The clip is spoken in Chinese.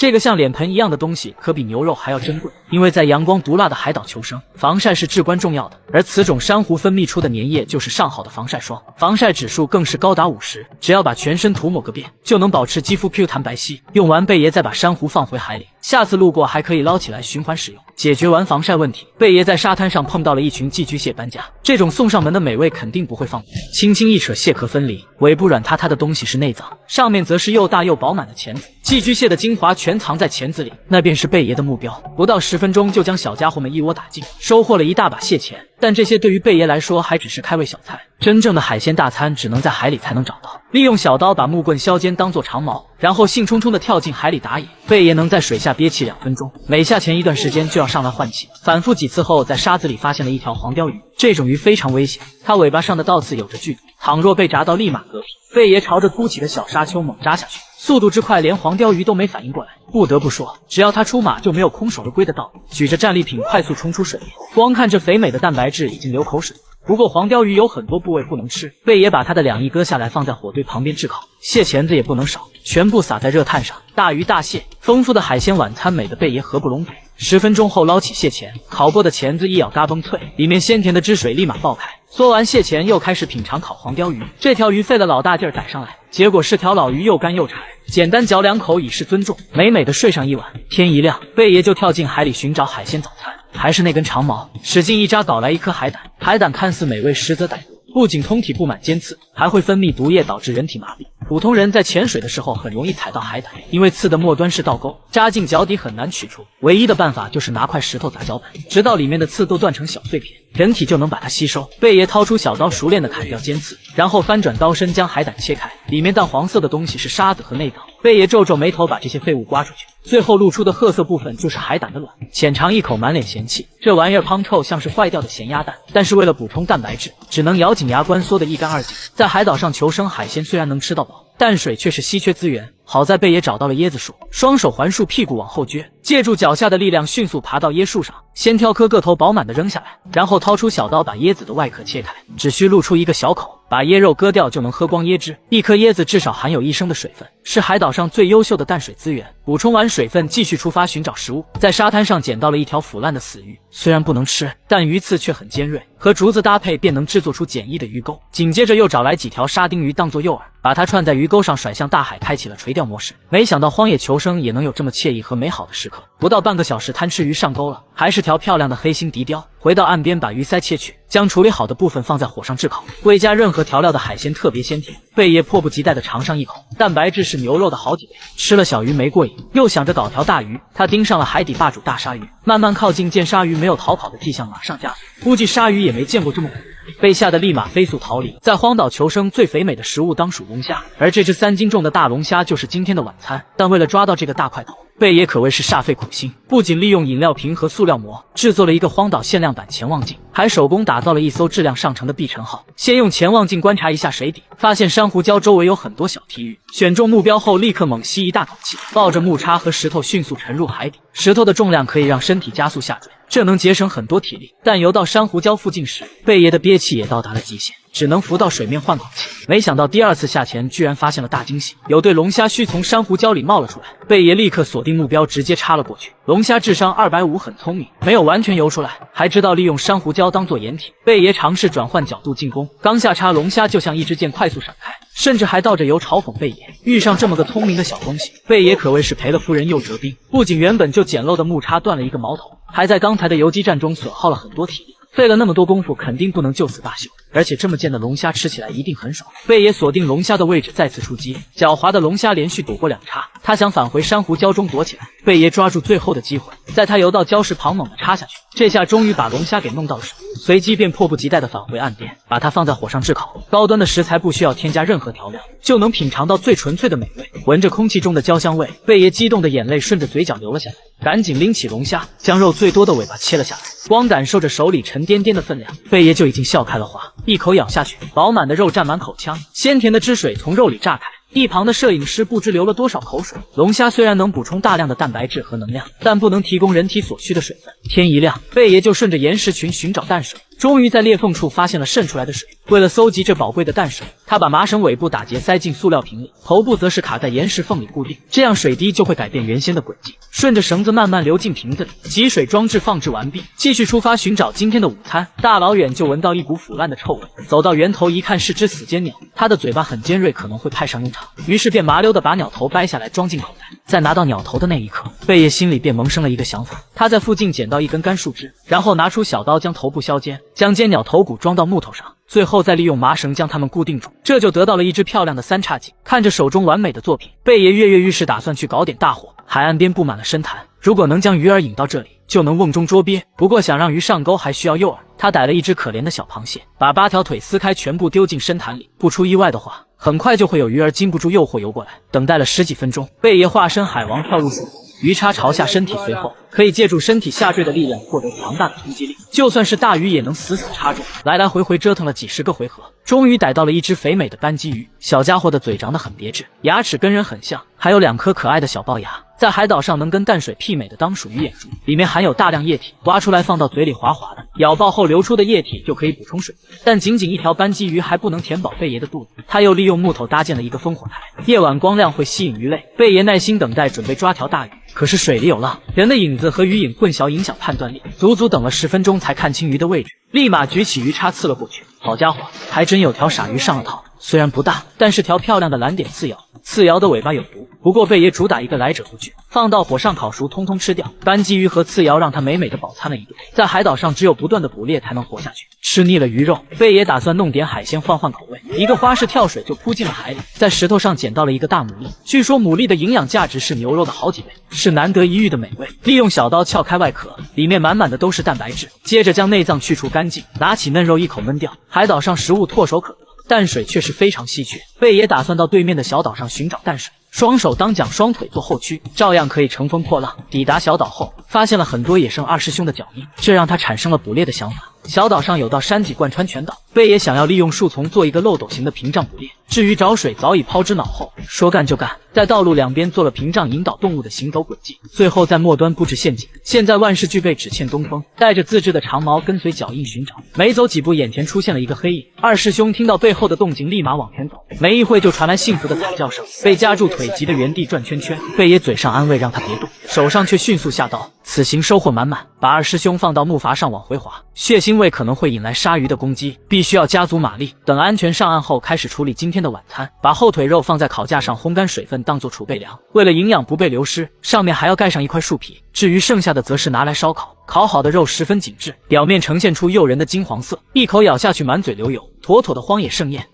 这个像脸盆一样的东西可比牛肉还要珍贵，因为在阳光毒辣的海岛求生，防晒是至关重要的。而此种珊瑚分泌出的粘液就是上好的防晒霜，防晒指数更是高达50，只要把全身涂抹个遍，就能保持肌肤 Q 弹白皙。用完贝爷再把珊瑚放回海里，下次路过还可以捞起来循环使用。解决完防晒问题，贝爷在沙滩上碰到了一群寄居蟹搬家，这种送上门的美味肯定不会放过。轻轻一扯，蟹壳分离，尾部软塌塌的东西是内脏，上面则是又大又饱满的钳子。寄居蟹的精华全藏在钳子里，那便是贝爷的目标。不到10分钟就将小家伙们一窝打尽，收获了一大把蟹钳。但这些对于贝爷来说还只是开胃小菜，真正的海鲜大餐只能在海里才能找到。利用小刀把木棍削尖当做长矛，然后兴冲冲地跳进海里打野。贝爷能在水下憋气2分钟，每下潜一段时间就要上来换气。反复几次后，在沙子里发现了一条黄鲷鱼，这种鱼非常危险，它尾巴上的倒刺有着剧毒，倘若被炸到立马嗝屁。贝爷朝着凸起的小沙丘猛扎下去，速度之快，连黄鲷鱼都没反应过来。不得不说，只要他出马，就没有空手而归的道理。举着战利品快速冲出水面，光看这肥美的蛋白质已经流口水。不过黄鲷鱼有很多部位不能吃，贝爷把它的2翼割下来放在火堆旁边炙烤，蟹钳子也不能少，全部撒在热炭上。大鱼大蟹，丰富的海鲜晚餐美得贝爷合不拢嘴。10分钟后捞起蟹钳，烤过的钳子一咬嘎嘣脆，里面鲜甜的汁水立马爆开。嗦完蟹钳，又开始品尝烤黄鲷鱼。这条鱼费了老大劲儿逮上来，结果是条老鱼，又干又柴。简单嚼2口以示尊重，美美的睡上一晚。天一亮，贝爷就跳进海里寻找海鲜早餐，还是那根长矛，使劲一扎，搞来一颗海胆。海胆看似美味，实则歹毒，不仅通体布满尖刺，还会分泌毒液，导致人体麻痹。普通人在潜水的时候很容易踩到海胆，因为刺的末端是倒钩，扎进脚底很难取出。唯一的办法就是拿块石头砸脚板，直到里面的刺都断成小碎片，人体就能把它吸收。贝爷掏出小刀，熟练地砍掉尖刺，然后翻转刀身将海胆切开，里面淡黄色的东西是沙子和内脏。贝爷皱皱眉头，把这些废物刮出去，最后露出的褐色部分就是海胆的卵。浅尝一口，满脸嫌弃，这玩意儿胖臭，像是坏掉的咸鸭蛋。但是为了补充蛋白质，只能咬紧牙关缩得一干二净。在海岛上求生，海鲜虽然能吃到饱，淡水却是稀缺资源。好在贝爷找到了椰子树，双手环树，屁股往后撅，借助脚下的力量迅速爬到椰树上，先挑颗个头饱满的扔下来，然后掏出小刀把椰子的外壳切开，只需露出一个小口，把椰肉割掉就能喝光椰汁。一颗椰子至少含有1升的水分，是海岛上最优秀的淡水资源。补充完水分，继续出发寻找食物。在沙滩上捡到了一条腐烂的死鱼，虽然不能吃，但鱼刺却很尖锐，和竹子搭配便能制作出简易的鱼钩。紧接着又找来几条沙丁鱼当做诱饵，把它串在鱼钩上甩向大海，开启了垂钓模式。没想到荒野求生也能有这么惬意和美好的时刻。不到半个小时，贪吃鱼上钩了，还是条漂亮的黑心笛鲷。回到岸边，把鱼鳃切去，将处理好的部分放在火上炙烤。未加任何调料的海鲜特别鲜甜，贝爷迫不及待地尝上一口，蛋白质是牛肉的好几倍。吃了小鱼没过瘾，又想着搞条大鱼，他盯上了海底霸主大鲨鱼，慢慢靠近，见鲨鱼没有逃跑的迹象，马上加速。估计鲨鱼也没见过这么恐怖，被吓得立马飞速逃离。在荒岛求生，最肥美的食物当属龙虾，而这只3斤重的大龙虾就是今天的晚餐。但为了抓到这个大块头，贝爷可谓是煞费苦心，不仅利用饮料瓶和塑料膜制作了一个荒岛限量版潜望镜，还手工打造了一艘质量上乘的碧晨号。先用潜望镜观察一下水底，发现珊瑚礁周围有很多小体鱼，选中目标后立刻猛吸一大口气，抱着木叉和石头迅速沉入海底。石头的重量可以让身体加速下坠，这能节省很多体力。但游到珊瑚礁附近时，贝爷的憋气也到达了极限，只能浮到水面换口气。没想到第2次下潜居然发现了大惊喜，有对龙虾须从珊瑚礁里冒了出来。贝爷立刻锁定目标，直接插了过去。龙虾智商250，很聪明，没有完全游出来，还知道利用珊瑚礁当做掩体。贝爷尝试转换角度进攻，刚下插，龙虾就像一支箭快速闪开，甚至还倒着游嘲讽贝爷。遇上这么个聪明的小东西，贝爷可谓是赔了夫人又折兵。不仅原本就简陋的木叉断了一个矛头，还在刚才的游击战中损耗了很多体力。费了那么多功夫，肯定不能就此罢休。而且这么贱的龙虾吃起来一定很爽。贝爷锁定龙虾的位置，再次出击。狡猾的龙虾连续躲过2叉，他想返回珊瑚礁中躲起来。贝爷抓住最后的机会，在他游到礁石旁猛地插下去，这下终于把龙虾给弄到了手。随即便迫不及待地返回岸边，把它放在火上炙烤。高端的食材不需要添加任何调料，就能品尝到最纯粹的美味。闻着空气中的焦香味，贝爷激动的眼泪顺着嘴角流了下来，赶紧拎起龙虾，将肉最多的尾巴切了下来。光感受着手里沉甸甸的分量，贝爷就已经笑开了花。一口咬下去，饱满的肉占满口腔，鲜甜的汁水从肉里炸开。一旁的摄影师不知流了多少口水。龙虾虽然能补充大量的蛋白质和能量，但不能提供人体所需的水分。天一亮，贝爷就顺着岩石群寻找淡水，终于在裂缝处发现了渗出来的水。为了搜集这宝贵的淡水，他把麻绳尾部打结塞进塑料瓶里，头部则是卡在岩石缝里固定，这样水滴就会改变原先的轨迹，顺着绳子慢慢流进瓶子里。集水装置放置完毕，继续出发寻找今天的午餐。大老远就闻到一股腐烂的臭味，走到源头一看是只死尖鸟，它的嘴巴很尖锐，可能会派上用场，于是便麻溜的把鸟头掰下来装进口袋。在拿到鸟头的那一刻，贝爷心里便萌生了一个想法，他在附近捡到一根干树枝，然后拿出小刀将头部削尖，将尖鸟头骨装到木头上，最后再利用麻绳将它们固定住，这就得到了一只漂亮的三叉戟。看着手中完美的作品，贝爷跃跃欲试，打算去搞点大活。海岸边布满了深潭，如果能将鱼儿引到这里，就能瓮中捉鳖。不过想让鱼上钩，还需要诱饵。他逮了一只可怜的小螃蟹，把8条腿撕开，全部丢进深潭里。不出意外的话，很快就会有鱼儿经不住诱惑游过来。等待了10几分钟，贝爷化身海王跳入水中，鱼叉朝下，身体随后，可以借助身体下坠的力量获得强大的冲击力，就算是大鱼也能死死插住。来来回回折腾了几10个回合，终于逮到了一只肥美的斑鸡鱼。小家伙的嘴长得很别致，牙齿跟人很像，还有2颗可爱的小龅牙。在海岛上能跟淡水媲美的当属于眼珠，里面含有大量液体，挖出来放到嘴里滑滑的，咬爆后流出的液体就可以补充水分。但仅仅一条斑鸡鱼还不能填饱贝爷的肚子，他又利用木头搭建了一个烽火台，夜晚光亮会吸引鱼类。贝爷耐心等待，准备抓条大鱼。可是水里有浪，人的影子和鱼影混淆，影响判断力，足足等了10分钟才看清鱼的位置，立马举起鱼叉刺了过去。好家伙，还真有条傻鱼上了套，虽然不大，但是条漂亮的蓝点刺鳐。刺鳐的尾巴有毒，不过贝爷主打一个来者不拒，放到火上烤熟，通通吃掉。斑鸡鱼和刺鳐让他美美的饱餐了一顿。在海岛上，只有不断的捕猎才能活下去。吃腻了鱼肉，贝爷打算弄点海鲜换换口味。一个花式跳水就扑进了海里，在石头上捡到了一个大牡蛎。据说牡蛎的营养价值是牛肉的好几倍，是难得一遇的美味。利用小刀撬开外壳，里面满满的都是蛋白质，接着将内脏去除干净，拿起嫩肉一口焖掉。海岛上食物唾手可得，淡水却是非常稀缺。贝爷打算到对面的小岛上寻找淡水，双手当桨，双腿做后驱，照样可以乘风破浪。抵达小岛后，发现了很多野生二师兄的脚印，这让他产生了捕猎的想法。小岛上有道山脊贯穿全岛，贝爷想要利用树丛做一个漏斗形的屏障捕猎。至于找水，早已抛之脑后，说干就干，在道路两边做了屏障，引导动物的行走轨迹，最后在末端布置陷阱。现在万事俱备，只欠东风。带着自制的长矛，跟随脚印寻找。没走几步，眼前出现了一个黑影。二师兄听到背后的动静，立马往前走。没一会就传来幸福的惨叫声，被夹住腿急得原地转圈圈。贝爷嘴上安慰让他别动，手上却迅速下刀。此行收获满满，把二师兄放到木筏上往回划。血腥味可能会引来鲨鱼的攻击，必须要加足马力。等安全上岸后，开始处理今天的晚餐。把后腿肉放在烤架上烘干水分，当做储备粮。为了营养不被流失，上面还要盖上一块树皮。至于剩下的则是拿来烧烤。烤好的肉十分紧致，表面呈现出诱人的金黄色，一口咬下去满嘴流油，妥妥的荒野盛宴。